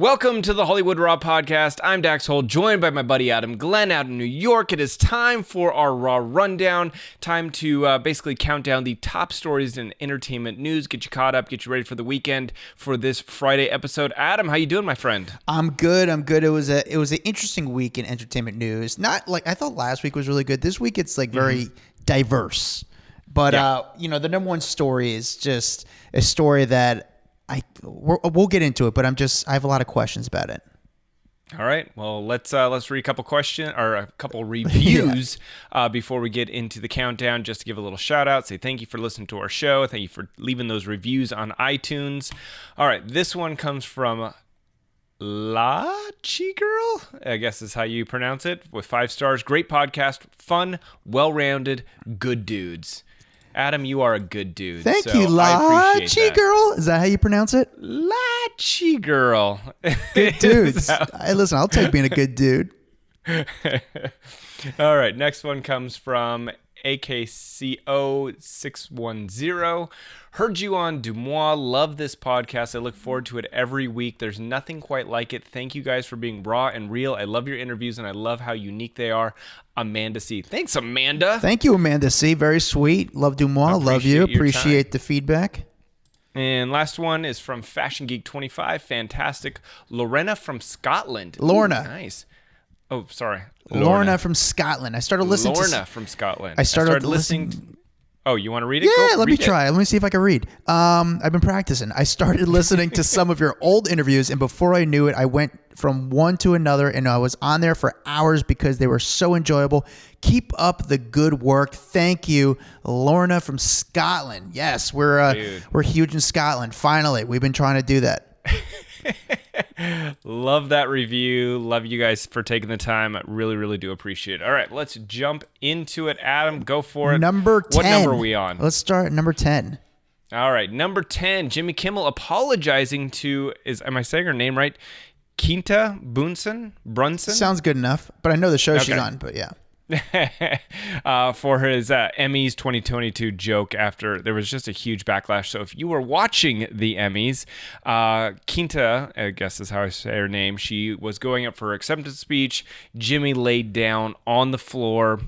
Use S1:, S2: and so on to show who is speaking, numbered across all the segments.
S1: Welcome to the Hollywood Raw Podcast. I'm Dax Holt, joined by my buddy Adam Glenn out in New York. It is time for our Raw Rundown. Time to basically count down the top stories in entertainment news, get you caught up, get you ready for the weekend for this Friday episode. Adam, how you doing, my friend?
S2: I'm good. It was an interesting week in entertainment news. Not like I thought last week was really good. This week it's like very diverse. But the number one story is just a story that we'll get into it, but I have a lot of questions about it.
S1: All right. Well, let's read a couple reviews before we get into the countdown. Just to give a little shout out, say thank you for listening to our show. Thank you for leaving those reviews on iTunes. All right. This one comes from Lachi Girl, I guess is how you pronounce it, with 5 stars. Great podcast, fun, well-rounded, good dudes. Adam, you are a good dude.
S2: Thank you, Lachi Girl. Is that how you pronounce it?
S1: Lachi Girl.
S2: Good dudes. Listen, I'll take being a good dude.
S1: All right, next one comes from AKCO610. Heard you on Dumois. Love this podcast. I look forward to it every week. There's nothing quite like it. Thank you guys for being raw and real. I love your interviews, and I love how unique they are. Amanda C. Thanks, Amanda.
S2: Thank you, Amanda C. Very sweet. Love Dumois. Love you. Appreciate the feedback.
S1: And last one is from Fashion Geek 25. Fantastic. Lorna from Scotland.
S2: Lorna.
S1: Ooh, nice. Oh, sorry.
S2: Lorna from Scotland. I started listening
S1: from Scotland.
S2: I started listening.
S1: Oh, you want to read it?
S2: Yeah, let me try. Let me see if I can read. I've been practicing. I started listening to some of your old interviews, and before I knew it, I went from one to another, and I was on there for hours because they were so enjoyable. Keep up the good work. Thank you, Lorna from Scotland. Yes, we're huge in Scotland. Finally, we've been trying to do that.
S1: Love that review. Love you guys for taking the time. I really, really do appreciate it. All right, let's jump into it. Adam, go for it.
S2: Number 10.
S1: What number are we on?
S2: Let's start at number 10.
S1: All right, number 10. Jimmy Kimmel apologizing to, am I saying her name right? Quinta Brunson?
S2: Sounds good enough, but I know the show she's on, but yeah.
S1: For his Emmys 2022 joke after there was just a huge backlash. So if you were watching the Emmys, Quinta, I guess is how I say her name, she was going up for her acceptance speech. Jimmy laid down on the floor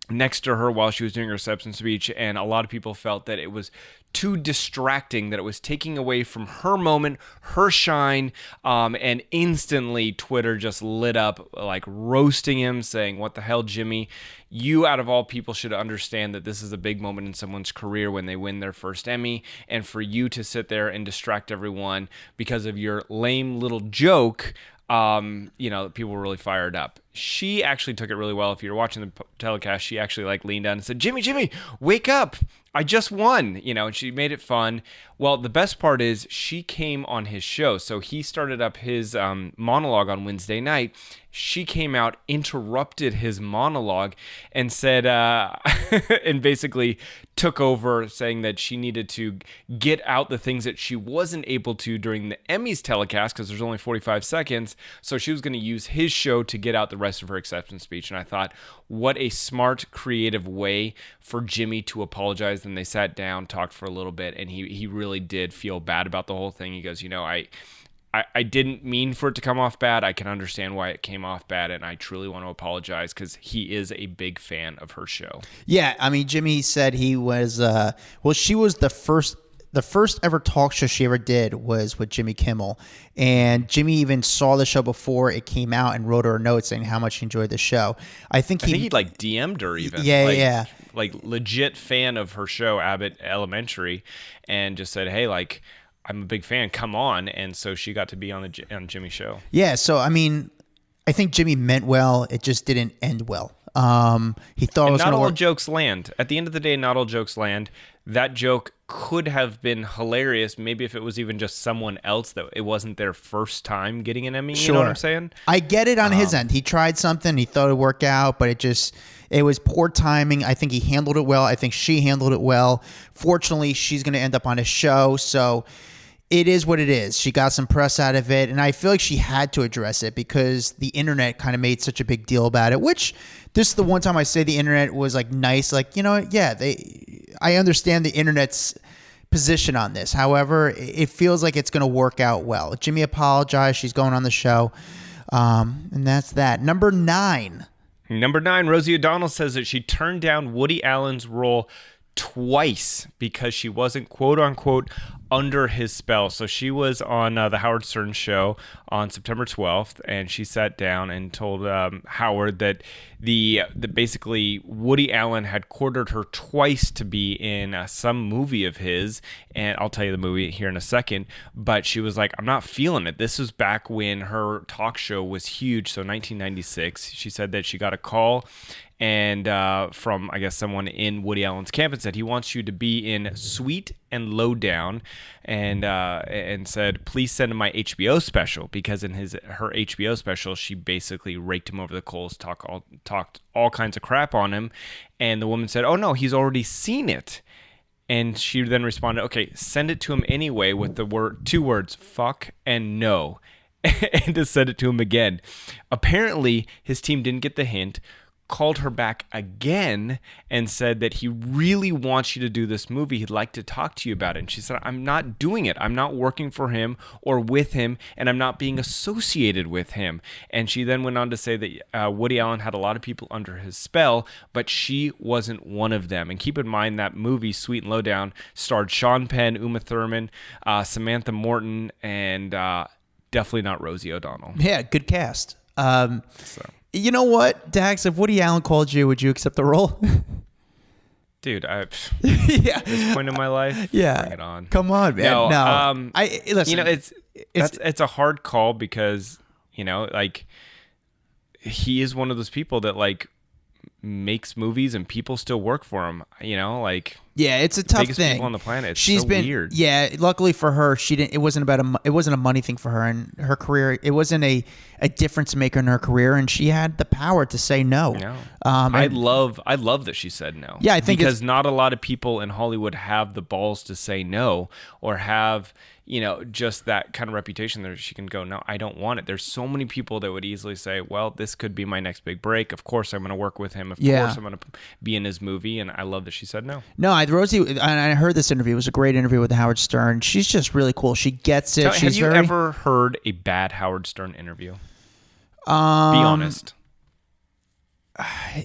S1: next to her while she was doing her acceptance speech, and a lot of people felt that it was too distracting, that it was taking away from her moment, her shine, and instantly Twitter just lit up, like roasting him, saying, what the hell, Jimmy? You, out of all people, should understand that this is a big moment in someone's career when they win their first Emmy, and for you to sit there and distract everyone because of your lame little joke, people were really fired up. She actually took it really well. If you're watching the telecast, she actually leaned down and said, Jimmy, wake up. I just won, and she made it fun. Well, the best part is she came on his show. So he started up his monologue on Wednesday night. She came out, interrupted his monologue, and said, and basically took over, saying that she needed to get out the things that she wasn't able to during the Emmys telecast because there's only 45 seconds. So she was going to use his show to get out the rest of her acceptance speech. And I thought, what a smart, creative way for Jimmy to apologize. Then they sat down, talked for a little bit, and he really did feel bad about the whole thing. He goes, I didn't mean for it to come off bad. I can understand why it came off bad, and I truly want to apologize because he is a big fan of her show.
S2: Yeah, I mean, Jimmy said he was, she was the first ever talk show she ever did was with Jimmy Kimmel, and Jimmy even saw the show before it came out and wrote her a note saying how much he enjoyed the show. I think he
S1: DM'd her even.
S2: Yeah.
S1: Like legit fan of her show, Abbott Elementary, and just said, hey, I'm a big fan. Come on. And so she got to be on Jimmy's show.
S2: Yeah. So, I mean, I think Jimmy meant well. It just didn't end well. He thought it was going to work.
S1: Not all jokes land. At the end of the day, not all jokes land. That joke could have been hilarious, maybe if it was even just someone else that it wasn't their first time getting an Emmy. Sure. You know what I'm saying?
S2: I get it on his end. He tried something. He thought it would work out, but it was poor timing. I think he handled it well. I think she handled it well. Fortunately, she's going to end up on his show, so it is what it is. She got some press out of it, and I feel like she had to address it because the internet kind of made such a big deal about it, which this is the one time I say the internet was nice. I understand the internet's position on this. However, it feels like it's going to work out well. Jimmy apologized. She's going on the show. And that's that. Number 9.
S1: Rosie ODonnell says that she turned down Woody Allen's role twice because she wasn't, quote unquote, under his spell. So she was on the Howard Stern show on September 12th, and she sat down and told Howard that the basically Woody Allen had courted her twice to be in some movie of his, and I'll tell you the movie here in a second, but she was like, I'm not feeling it. This was back when her talk show was huge, so 1996. She said that she got a call and from, I guess, someone in Woody Allen's camp and said he wants you to be in Sweet and Lowdown, and said, please send him my HBO special, because in her HBO special, she basically raked him over the coals, talked all kinds of crap on him, and the woman said, oh no, he's already seen it. And she then responded, okay, send it to him anyway with the two words, fuck and no, and to send it to him again. Apparently, his team didn't get the hint, called her back again and said that he really wants you to do this movie. He'd like to talk to you about it. And she said, I'm not doing it. I'm not working for him or with him, and I'm not being associated with him. And she then went on to say that Woody Allen had a lot of people under his spell, but she wasn't one of them. And keep in mind that movie, Sweet and Lowdown, starred Sean Penn, Uma Thurman, Samantha Morton, and definitely not Rosie ODonnell.
S2: Yeah, good cast. You know what, Dax? If Woody Allen called you, would you accept the role?
S1: Dude,
S2: yeah.
S1: At this point in my life,
S2: yeah,
S1: bring it on.
S2: Come on, man. No. Listen.
S1: You know, it's a hard call because, you know, like, he is one of those people that like makes movies and people still work for him. You know, like,
S2: yeah, it's a tough
S1: biggest
S2: thing.
S1: People on the planet. It's
S2: She's
S1: so
S2: been
S1: weird.
S2: Yeah, luckily for her, she didn't. It wasn't a money thing for her and her career. It wasn't a difference maker in her career, and she had the power to say no.
S1: No. I love that she said no.
S2: Yeah, I think
S1: because not a lot of people in Hollywood have the balls to say no, or have, you know, just that kind of reputation that she can go, no, I don't want it. There's so many people that would easily say, well, this could be my next big break. Of course, I'm going to work with him. Of course, I'm going to be in his movie. And I love that she said no.
S2: No, Rosie, and I heard this interview. It was a great interview with Howard Stern. She's just really cool. She gets it.
S1: Have you ever heard a bad Howard Stern interview? Be honest.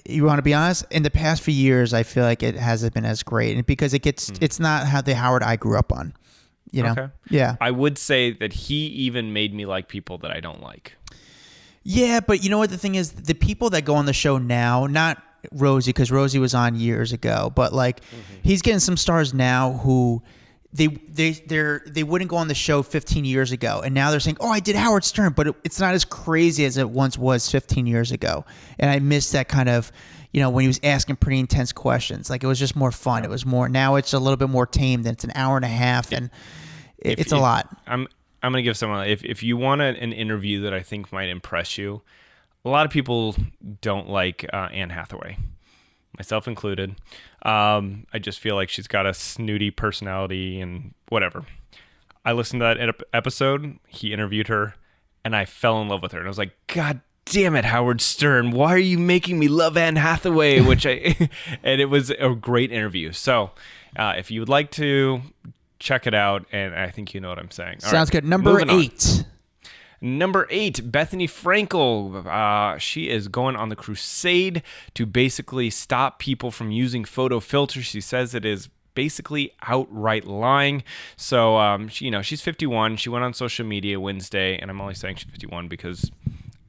S2: You want to be honest? In the past few years, I feel like it hasn't been as great, because it's not how the Howard I grew up on. You know?
S1: Okay.
S2: Yeah.
S1: I would say that he even made me like people that I don't like.
S2: Yeah, but you know what the thing is? The people that go on the show now, not Rosie, because Rosie was on years ago, but like he's getting some stars now who they wouldn't go on the show 15 years ago, and now they're saying, oh, I did Howard Stern, but it's not as crazy as it once was 15 years ago. And I miss that kind of, you know, when he was asking pretty intense questions. Like, it was just more fun. It was more, now it's a little bit more tamed, and it's an hour and a half, and it's a lot.
S1: I'm going to give someone, if you want an interview that I think might impress you, a lot of people don't like Anne Hathaway, myself included. I just feel like she's got a snooty personality and whatever. I listened to that episode. He interviewed her, and I fell in love with her. And I was like, God damn it, Howard Stern, why are you making me love Anne Hathaway? And it was a great interview. So if you would like to check it out, and I think you know what I'm saying. All
S2: Sounds
S1: right,
S2: good. Number 8.
S1: Number 8, Bethany Frankel. She is going on the crusade to basically stop people from using photo filters. She says it is basically outright lying. So, she's 51. She went on social media Wednesday, and I'm only saying she's 51 because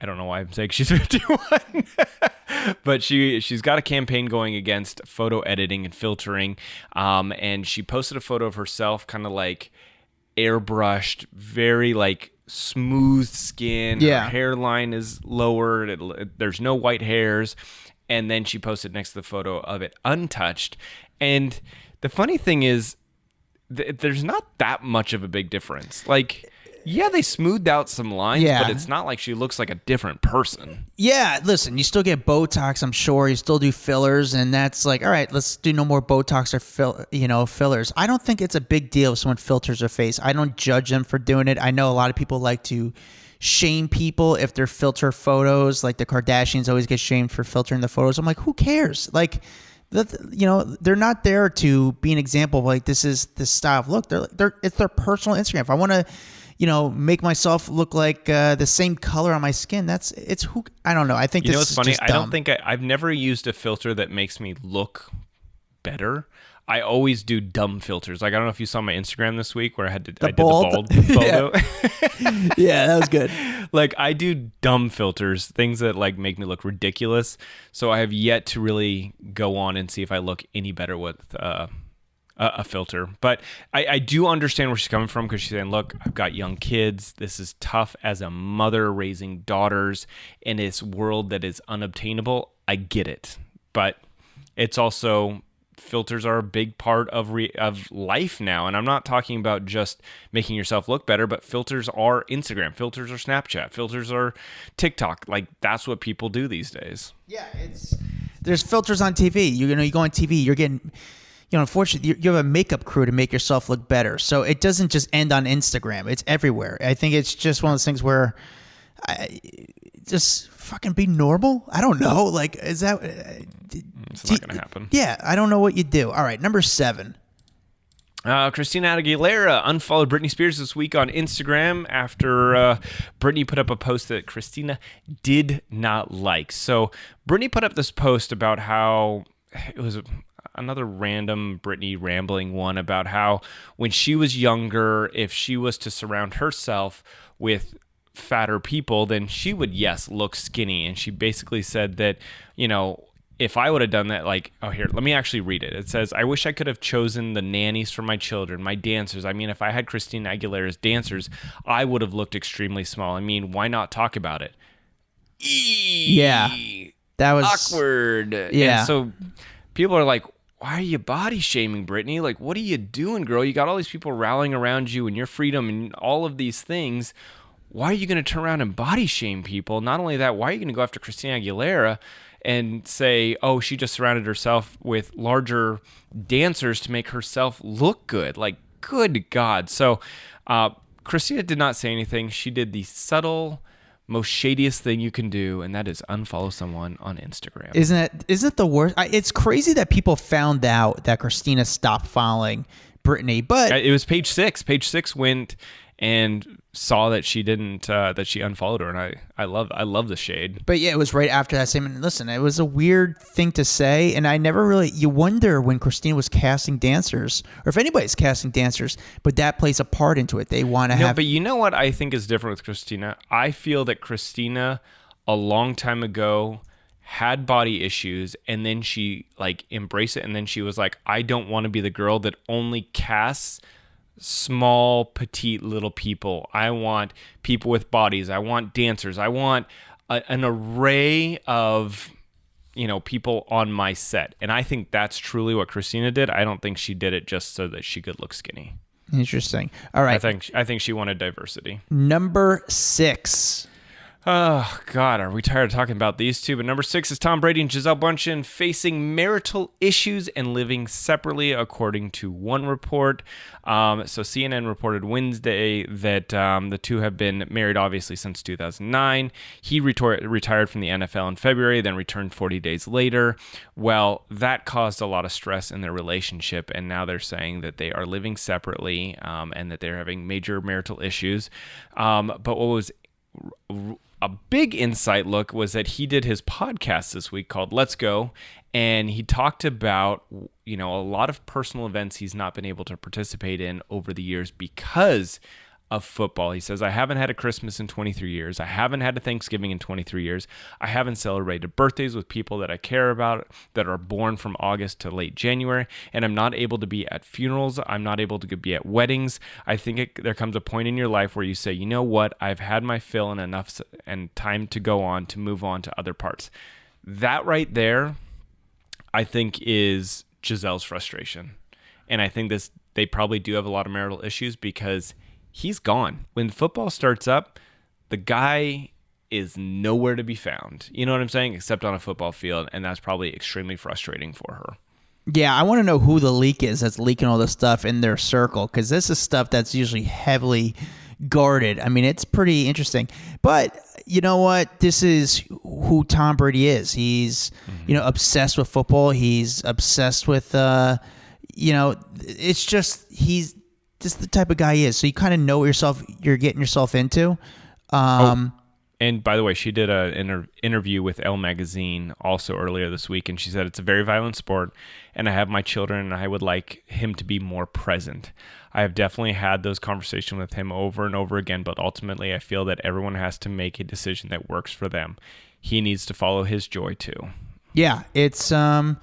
S1: I don't know why I'm saying she's 51. But she's got a campaign going against photo editing and filtering. And she posted a photo of herself kind of like airbrushed, very like smooth skin.
S2: Yeah.
S1: Her hairline is lowered. There's no white hairs. And then she posted next to the photo of it untouched. And the funny thing is, there's not that much of a big difference. Like, yeah, they smoothed out some lines, but it's not like she looks like a different person. Yeah,
S2: listen, you still get Botox, I'm sure. You still do fillers, and that's like, all right, let's do no more Botox or fillers. I don't think it's a big deal if someone filters their face. I don't judge them for doing it. I know a lot of people like to shame people if they're filter photos. Like the Kardashians always get shamed for filtering the photos. I'm like, who cares? Like, they're not there to be an example of like this is this style of look. It's their personal Instagram. If I want to, make myself look like the same color on my skin, I don't know. I think
S1: what's funny? I don't think I've never used a filter that makes me look better. I always do dumb filters. Like, I don't know if you saw my Instagram this week where I did the bald photo.
S2: Yeah, that was good.
S1: Like, I do dumb filters, things that like make me look ridiculous. So I have yet to really go on and see if I look any better with a filter. But I do understand where she's coming from, because she's saying, look, I've got young kids. This is tough as a mother raising daughters in this world that is unobtainable. I get it. But it's also... filters are a big part of life now, and I'm not talking about just making yourself look better, but filters are Instagram, filters are Snapchat, filters are TikTok. Like, that's what people do these days.
S2: Yeah, there's filters on TV. You go on TV, you're getting, unfortunately, you have a makeup crew to make yourself look better. So it doesn't just end on Instagram; it's everywhere. I think it's just one of those things where, just fucking be normal. I don't know. Like, is that?
S1: It's not going to happen.
S2: Yeah, I don't know what you do. All right, number 7.
S1: Christina Aguilera unfollowed Britney Spears this week on Instagram after Britney put up a post that Christina did not like. So Britney put up this post about how it was another random Britney rambling one about how when she was younger, if she was to surround herself with fatter people, then she would, yes, look skinny. And she basically said that, if I would have done that, like, oh, here, let me actually read it. It says, I wish I could have chosen the nannies for my children, my dancers. I mean, if I had Christina Aguilera's dancers, I would have looked extremely small. I mean, why not talk about it?
S2: Yeah. That was
S1: awkward.
S2: Yeah.
S1: And so people are like, why are you body shaming, Britney? Like, what are you doing, girl? You got all these people rallying around you and your freedom and all of these things. Why are you going to turn around and body shame people? Not only that, why are you going to go after Christina Aguilera and say, oh, she just surrounded herself with larger dancers to make herself look good? Like, good God. So Christina did not say anything. She did the subtle, most shadiest thing you can do, and that is unfollow someone on Instagram.
S2: Isn't it the worst? It's crazy that people found out that Christina stopped following Britney, but...
S1: It was page 6. Page 6 went and saw that she didn't, that she unfollowed her, and I love the shade.
S2: But yeah, it was right after that statement. Listen, it was a weird thing to say, and I never really. You wonder when Christina was casting dancers, or if anybody's casting dancers, but that plays a part into it. They want to have.
S1: But you know what I think is different with Christina? I feel that Christina, a long time ago, had body issues, and then she like embraced it, and then she was like, I don't want to be the girl that only casts small, petite little people. I want people with bodies. I want dancers. I want an array of, people on my set. And I think that's truly what Christina did. I don't think she did it just so that she could look skinny.
S2: Interesting. All right.
S1: I think she wanted diversity.
S2: Number 6.
S1: Oh, God, are we tired of talking about these two? But number 6 is Tom Brady and Gisele Bundchen facing marital issues and living separately, according to one report. So CNN reported Wednesday that the two have been married, obviously, since 2009. He retired from the NFL in February, then returned 40 days later. Well, that caused a lot of stress in their relationship, and now they're saying that they are living separately and that they're having major marital issues. But what was a big insight look was that he did his podcast this week called Let's Go, and he talked about, a lot of personal events he's not been able to participate in over the years because of football. He says, I haven't had a Christmas in 23 years. I haven't had a Thanksgiving in 23 years. I haven't celebrated birthdays with people that I care about that are born from August to late January. And I'm not able to be at funerals. I'm not able to be at weddings. I think there comes a point in your life where you say, you know what? I've had my fill and enough and time to go on to move on to other parts. That right there, I think, is Gisele's frustration. And I think they probably do have a lot of marital issues because he's gone. When football starts up, the guy is nowhere to be found. You know what I'm saying? Except on a football field, and that's probably extremely frustrating for her.
S2: Yeah, I want to know who the leak is that's leaking all this stuff in their circle, because this is stuff that's usually heavily guarded. I mean, it's pretty interesting. But, you know what? This is who Tom Brady is. He's, obsessed with football. He's obsessed with, it's just, he's just the type of guy he is. So you kind of know what you're getting yourself into.
S1: And by the way, she did an interview with Elle magazine also earlier this week, and she said it's a very violent sport, and I have my children, and I would like him to be more present. I have definitely had those conversations with him over and over again, but ultimately I feel that everyone has to make a decision that works for them. He needs to follow his joy too.
S2: Yeah, it's I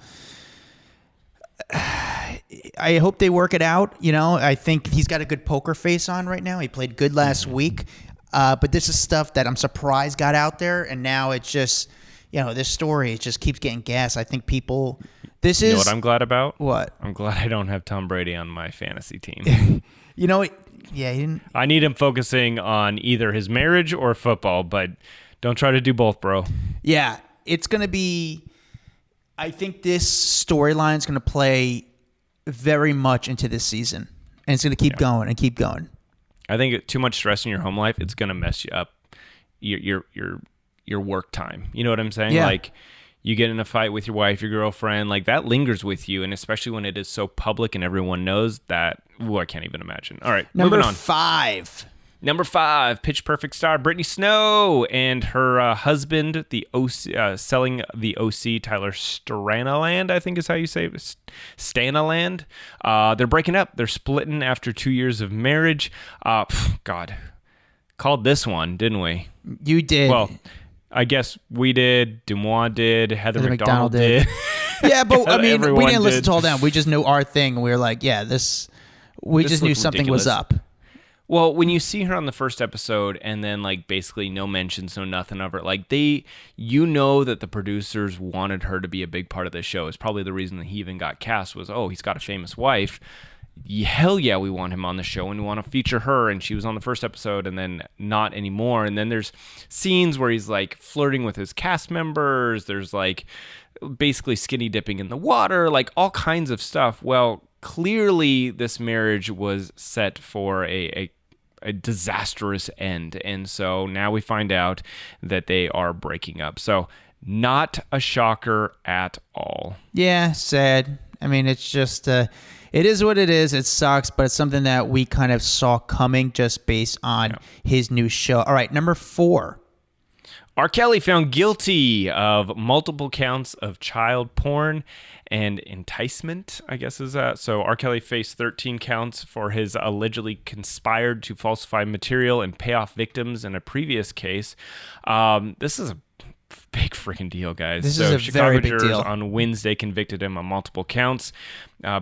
S2: hope they work it out. I think he's got a good poker face on right now. He played good last week. But this is stuff that I'm surprised got out there, and now it's just, this story, it just keeps getting gas. I think people,
S1: You know what I'm glad about?
S2: What?
S1: I'm glad I don't have Tom Brady on my fantasy team.
S2: He didn't.
S1: I need him focusing on either his marriage or football, but don't try to do both, bro.
S2: Yeah, it's going to be, I think this storyline is going to play very much into this season, and it's going to keep going and keep going.
S1: I think too much stress in your home life, it's gonna mess you up your work time. You know what I'm saying?
S2: Yeah.
S1: Like you get in a fight with your wife, your girlfriend, like that lingers with you, and especially when it is so public and everyone knows that. I can't even imagine. All right, moving on. Number 5, Pitch Perfect star Brittany Snow and her husband, the OC, selling the OC, Tyler Stranaland, I think is how you say it. Stanaland. They're breaking up. They're splitting after 2 years of marriage. God, called this one, didn't we?
S2: You did.
S1: Well, I guess we did. Dumois did. Heather McDonald did.
S2: Yeah, but I mean, we didn't listen
S1: did.
S2: to all them. We just knew our thing. We were like, yeah, we just knew something
S1: ridiculous.
S2: was up.
S1: Well, when you see her on the first episode and then like basically no mentions, no nothing of her, like that the producers wanted her to be a big part of the show. It's probably the reason that he even got cast was, he's got a famous wife. Hell yeah, we want him on the show and we want to feature her. And she was on the first episode and then not anymore. And then there's scenes where he's like flirting with his cast members. There's like basically skinny dipping in the water, like all kinds of stuff. Well, clearly this marriage was set for a disastrous end, and so now we find out that they are breaking up. So not a shocker at all.
S2: Yeah, sad. I mean, it's just it is what it is. It sucks, but it's something that we kind of saw coming just based on his new show. All right, number 4.
S1: R. Kelly found guilty of multiple counts of child porn and enticement, I guess is that. So R. Kelly faced 13 counts for his allegedly conspired to falsify material and pay off victims in a previous case. This is a big freaking deal, guys.
S2: This is a
S1: Chicago
S2: very big
S1: jurors
S2: deal.
S1: on Wednesday convicted him on multiple counts.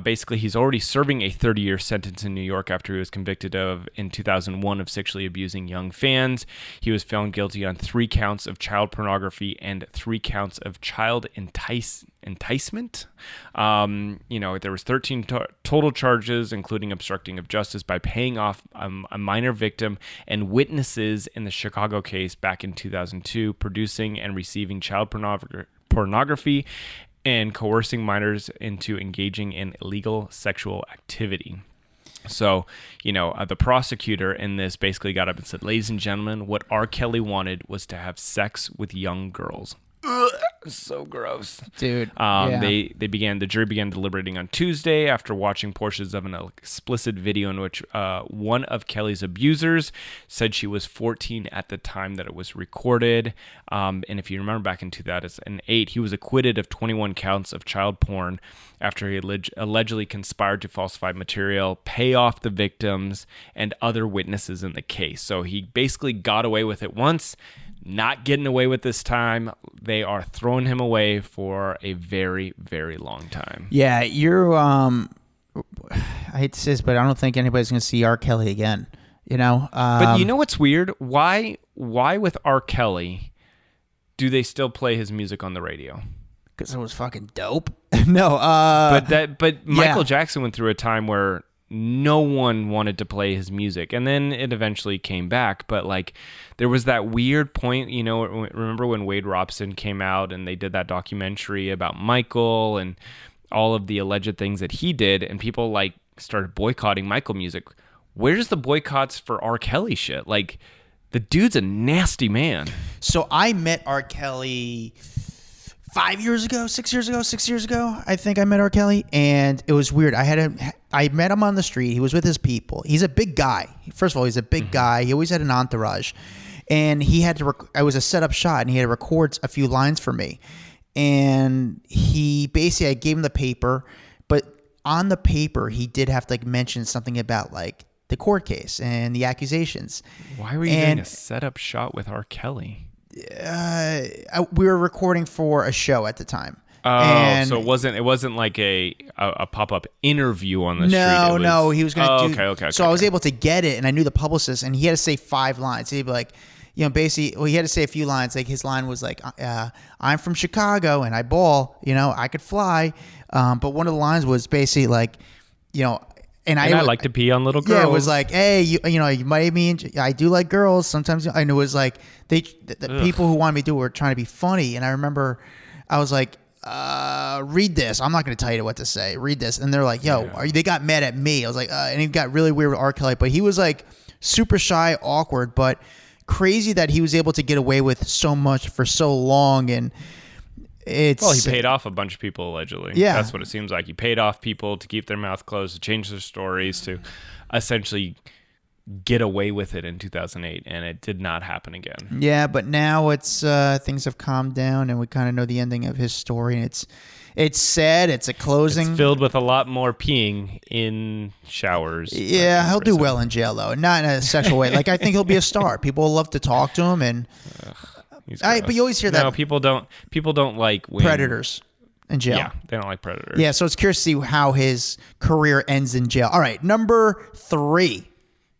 S1: Basically, he's already serving a 30-year sentence in New York after he was convicted in 2001 of sexually abusing young fans. He was found guilty on 3 counts of child pornography and 3 counts of child enticement. There was 13 total charges, including obstructing of justice by paying off a minor victim and witnesses in the Chicago case back in 2002, producing and receiving child pornography and coercing minors into engaging in illegal sexual activity. So, the prosecutor in this basically got up and said, ladies and gentlemen, what R. Kelly wanted was to have sex with young girls. Ugh, so gross,
S2: dude.
S1: Yeah. The jury began deliberating on Tuesday after watching portions of an explicit video in which one of Kelly's abusers said she was 14 at the time that it was recorded. And if you remember back in 2008, he was acquitted of 21 counts of child porn after he allegedly conspired to falsify material, pay off the victims, and other witnesses in the case. So he basically got away with it once. Not getting away with this time. They are throwing him away for a very, very long time.
S2: Yeah, you're. I hate to say this, but I don't think anybody's going to see R. Kelly again.
S1: But you know what's weird? Why with R. Kelly do they still play his music on the radio?
S2: Because it was fucking dope. No.
S1: But Michael Jackson went through a time where no one wanted to play his music, and then it eventually came back. But there was that weird point, remember when Wade Robson came out and they did that documentary about Michael and all of the alleged things that he did, and people started boycotting Michael music. Where's the boycotts for R. Kelly shit? The dude's a nasty man.
S2: So I met R. Kelly 6 years ago. I think I met R. Kelly, and it was weird. I met him on the street. He was with his people. He's a big guy. First of all, he's a big guy. He always had an entourage, and he had to. I was a setup shot, and he had to record a few lines for me. And he basically, I gave him the paper, but on the paper, he did have to mention something about the court case and the accusations.
S1: Why were you doing a setup shot with R. Kelly?
S2: We were recording for a show at the time.
S1: Oh, so it wasn't like a pop-up interview on the street.
S2: No, he was going to do.
S1: Okay.
S2: So I was able to get it, and I knew the publicist, and he had to say 5 lines. He'd be like, basically, he had to say a few lines. His line was I'm from Chicago and I ball, I could fly. But one of the lines was basically and I
S1: like to pee on little girls.
S2: Yeah, it was hey, you might mean I do like girls sometimes. And it was the people who wanted me to do it were trying to be funny. And I remember I was read this. I'm not going to tell you what to say. Read this. And they're they got mad at me. I was and he got really weird with R. Kelly, but he was super shy, awkward, but crazy that he was able to get away with so much for so long. And he
S1: paid off a bunch of people allegedly.
S2: Yeah,
S1: that's what it seems like. He paid off people to keep their mouth closed, to change their stories, to essentially get away with it in 2008, and it did not happen again.
S2: Yeah, but now it's things have calmed down, and we kind of know the ending of his story. And it's sad. It's a closing.
S1: It's filled with a lot more peeing in showers.
S2: Yeah, he'll do well in jail though, not in a sexual way. I think he'll be a star. People will love to talk to him, and but you always hear that.
S1: No, people don't like when,
S2: predators in jail.
S1: Yeah, they don't like predators.
S2: Yeah, so it's curious to see how his career ends in jail. All right, number 3.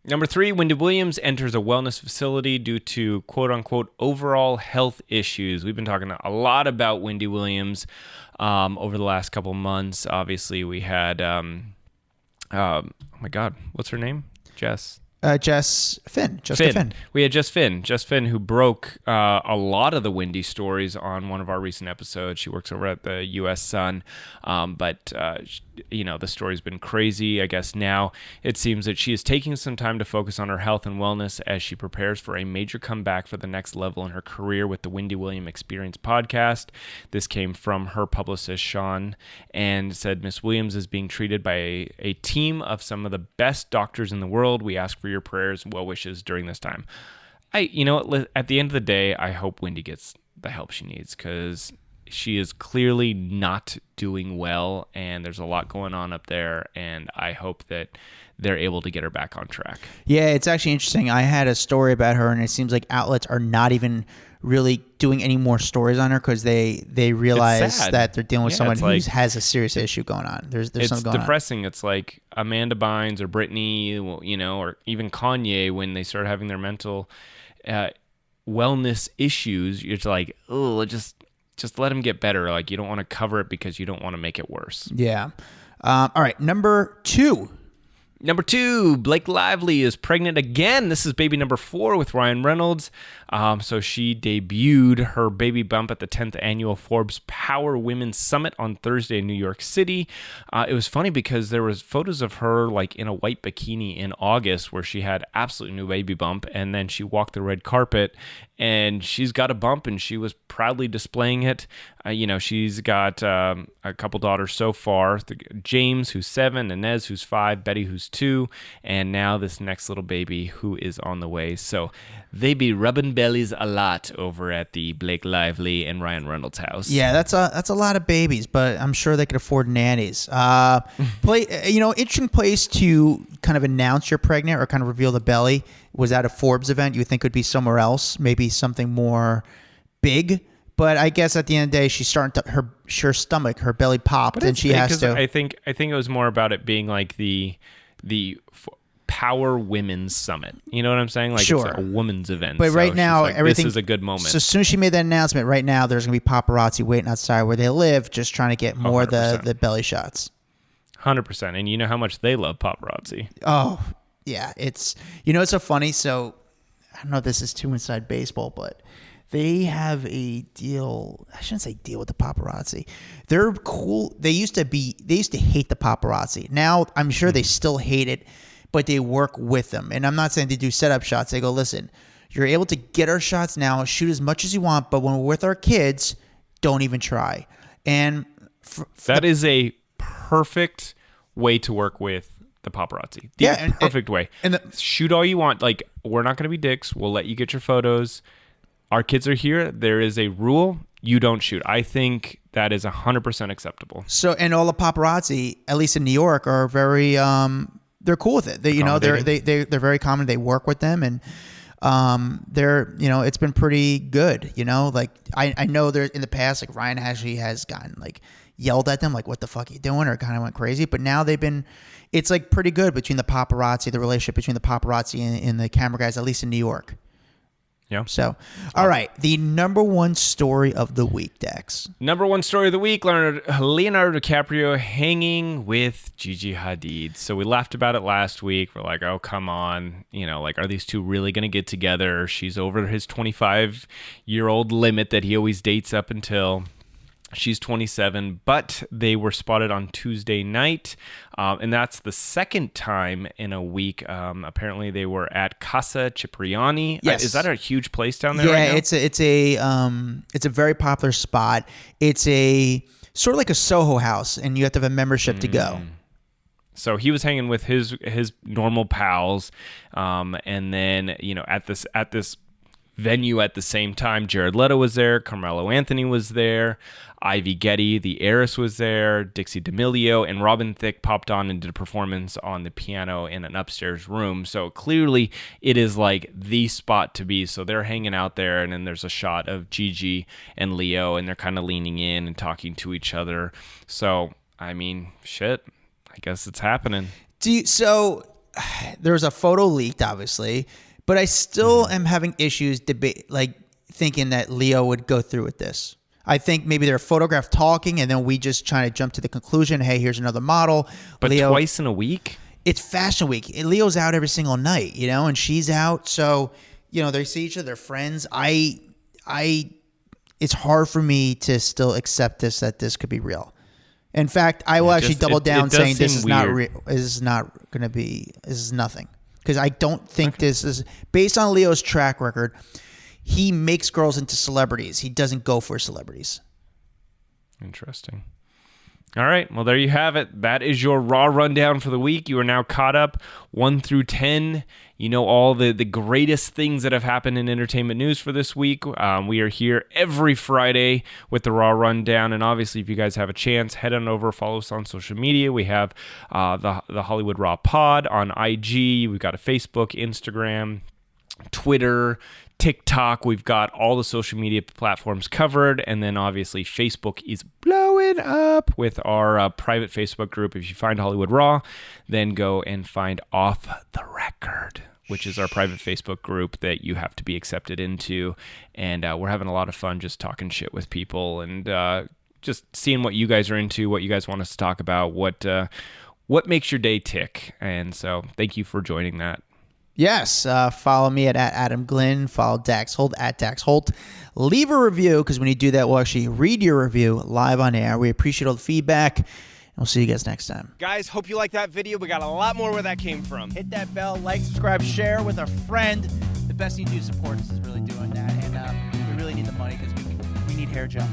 S1: Number 3, Wendy Williams enters a wellness facility due to quote-unquote overall health issues. We've been talking a lot about Wendy Williams over the last couple months. Obviously, we had, oh my God, what's her name? Jess Finn. We had Jess Finn, who broke a lot of the Wendy stories on one of our recent episodes. She works over at the U.S. Sun, but the story's been crazy. I guess now it seems that she is taking some time to focus on her health and wellness as she prepares for a major comeback for the next level in her career with the Wendy Williams Experience podcast. This came from her publicist, Sean, and said, Miss Williams is being treated by a team of some of the best doctors in the world. We ask for your prayers and well wishes during this time. At the end of the day, I hope Wendy gets the help she needs, because she is clearly not doing well, and there's a lot going on up there, and I hope that they're able to get her back on track. Yeah,
S2: it's actually interesting. I had a story about her, and it seems like outlets are not even really doing any more stories on her because they realize that they're dealing with someone who has a serious issue going on. There's something going on.
S1: It's depressing. It's like Amanda Bynes or Britney, or even Kanye, when they start having their mental wellness issues, you're like, oh, just let them get better. You don't want to cover it because you don't want to make it worse.
S2: Yeah. All right. Number 2,
S1: Blake Lively is pregnant again. This is baby number 4 with Ryan Reynolds. So she debuted her baby bump at the 10th annual Forbes Power Women's Summit on Thursday in New York City. It was funny because there was photos of her in a white bikini in August where she had absolutely no baby bump, and then she walked the red carpet and she's got a bump and she was proudly displaying it. She's got a couple daughters so far, James, who's 7, Inez, who's 5, Betty, who's 2, and now this next little baby who is on the way. So they be rubbing bellies a lot over at the Blake Lively and Ryan Reynolds house.
S2: Yeah, that's a lot of babies, but I'm sure they could afford nannies. Interesting place to kind of announce you're pregnant or kind of reveal the belly was at a Forbes event. You would think it would be somewhere else, maybe something more big. But I guess at the end of the day, she's starting to her stomach, her belly popped, and she has to.
S1: I think it was more about it being like the Power Women's Summit. You know what I'm saying?
S2: Sure.
S1: It's a women's event.
S2: But right now, everything.
S1: This is a good moment.
S2: So as soon as she made that announcement, right now there's gonna be paparazzi waiting outside where they live, just trying to get more of the belly shots.
S1: 100%, and you know how much they love paparazzi.
S2: Oh yeah, it's so funny. So I don't know if this is too inside baseball, but they have a deal. I shouldn't say deal with the paparazzi. They're cool. They used to hate the paparazzi. Now I'm sure they still hate it, but they work with them. And I'm not saying they do setup shots. They go, listen, You're able to get our shots now, shoot as much as you want, but when we're with our kids, don't even try. And
S1: that is a perfect way to work with the paparazzi. Perfect way. And shoot all you want. Like, we're not going to be dicks. We'll let you get your photos. Our kids are here. There is a rule. You don't shoot. I think that is 100% acceptable.
S2: So, and all the paparazzi, at least in New York, are very, they're cool with it. They're very common. They work with them, and it's been pretty good. Like I know there in the past, like Ryan Ashley has gotten like yelled at them, like, what the fuck are you doing? Or kind of went crazy. But now it's like pretty good between the paparazzi, the relationship between the paparazzi and the camera guys, at least in New York.
S1: Yeah.
S2: So, all right. The number one story of the week, Dex.
S1: Number one story of the week, Leonardo DiCaprio hanging with Gigi Hadid. So we laughed about it last week. We're like, oh, come on. Are these two really going to get together? She's over his 25-year-old limit that he always dates up until she's 27, but they were spotted on Tuesday night, and that's the second time in a week. Apparently, they were at Casa Cipriani.
S2: Yes.
S1: Is that a huge place down there? Yeah, right now?
S2: It's a very popular spot. It's a sort of like a Soho house, and you have to have a membership to go.
S1: So he was hanging with his normal pals, and then at this venue at the same time, Jared Leto was there, Carmelo Anthony was there, Ivy Getty, the heiress, was there, Dixie D'Amelio, and Robin Thicke popped on and did a performance on the piano in an upstairs room. So clearly it is like the spot to be. So they're hanging out there, and then there's a shot of Gigi and Leo, and they're kind of leaning in and talking to each other. So, I mean, shit, I guess it's happening.
S2: So there's a photo leaked, obviously, but I still am having issues thinking that Leo would go through with this. I think maybe they're photographed talking, and then we just try to jump to the conclusion, hey, here's another model.
S1: But
S2: Leo,
S1: twice in a week?
S2: It's Fashion Week. Leo's out every single night, and she's out. So, they see each other, they're friends. It's hard for me to still accept that this could be real. In fact, I will actually double down saying this is not real. This is not going to be, this is nothing. Because I don't think this is, based on Leo's track record, he makes girls into celebrities. He doesn't go for celebrities.
S1: Interesting. All right. Well, there you have it. That is your Raw rundown for the week. You are now caught up 1 through 10. You know all the greatest things that have happened in entertainment news for this week. We are here every Friday with the Raw rundown. And obviously, if you guys have a chance, head on over, follow us on social media. We have the Hollywood Raw Pod on IG. We've got a Facebook, Instagram, Twitter, TikTok. We've got all the social media platforms covered. And then obviously Facebook is blowing up with our private Facebook group. If you find Hollywood Raw, then go and find Off the Record, which is our private Facebook group that you have to be accepted into. And we're having a lot of fun just talking shit with people and just seeing what you guys are into, what you guys want us to talk about, what makes your day tick. And so thank you for joining that.
S2: Yes, follow me at Adam Glynn. Follow Dax Holt at Dax Holt. Leave a review, because when you do that, we'll actually read your review live on air. We appreciate all the feedback, and we'll see you guys next time.
S3: Guys, hope you liked that video. We got a lot more where that came from.
S4: Hit that bell, like, subscribe, share with a friend. The best thing you do to support us is really doing that, and we really need the money because we need hair gel.